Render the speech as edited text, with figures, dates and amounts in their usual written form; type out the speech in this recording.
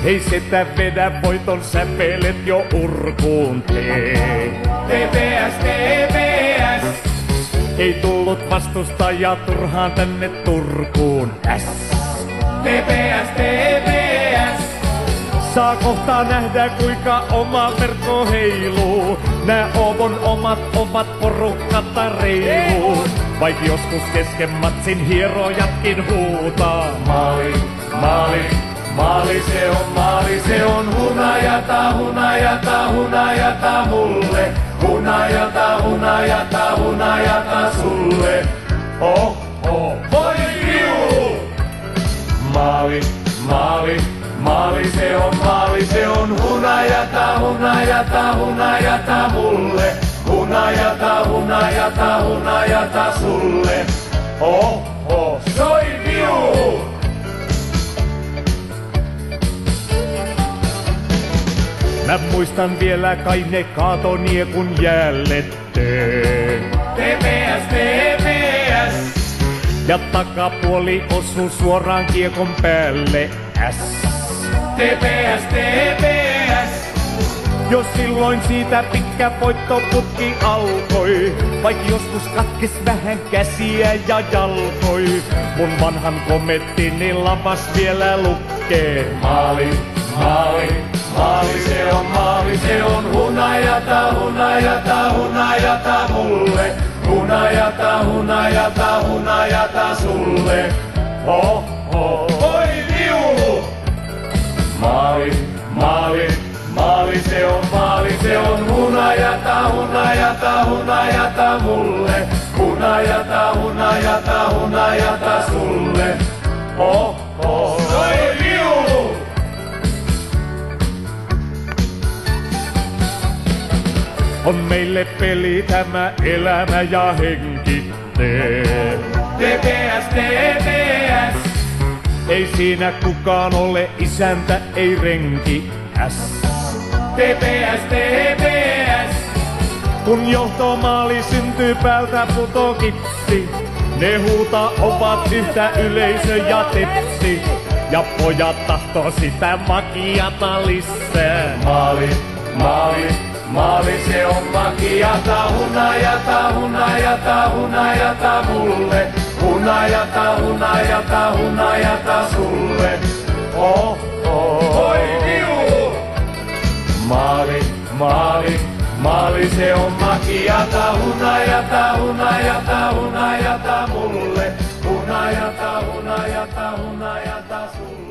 Ei sitä vedä voiton säpelet jo urkuun tee. TPS, TPS. Ei tullut vastustaja turhaan tänne Turkuun S. TPS, TPS. Saa kohtaa nähdä kuinka oma verkko heiluu. Nää Oovon omat ovat porukkatta reiluu. Vaik joskus kesken matsin hierojatkin huutaa. Maali, maali, maali se on hunajata, hunajata, hunajata mulle. Hunajata, hunajata, hunajata sulle. Oh, oh, voi viu! Maali, maali, maali se on hunajata, hunajata, hunajata mulle. Hunajata, hunajata, hunajata sulle. Oh, oh, soi viu! Mä muistan vielä kai ne kaatoniekun jälletteen. TPS, TPS. Ja takapuoli osuu suoraan kiekon päälle S. TPS, TPS. Jo silloin siitä pitkä voittoputki alkoi. Vaik joskus katkes vähän käsiä ja jalkoi. Mun vanhan komettini lavas vielä lukkee. Maali, maali, maali se on hunajata, hunajata, hunajata mulle. Hunajata, hunajata, hunajata sulle. Oh, oh, oi viu! Maali, maali, maali se on hunajata, hunajata, hunajata mulle. Hunajata, hunajata, hunajata sulle. Oh, oh, oi viu! On meille peli tämä elämä ja henki tee. TPS, TPS. Ei siinä kukaan ole isäntä, ei renki S. TPS, TPS. Kun johtomaali syntyy päältä putokipsi, ne huuta ovat yhtä yleisö ja tepsi. Ja pojat tahtoo sitä makiata lisää. Maali, maali, maali se on makiata, hunajata, hunajata, hunajata mulle. Hunajata, hunajata, hunajata sulle. Oh, oh, oi viu! Maali, maali, maali se on makiata, hunajata, hunajata, hunajata mulle. Hunajata, hunajata, hunajata sulle.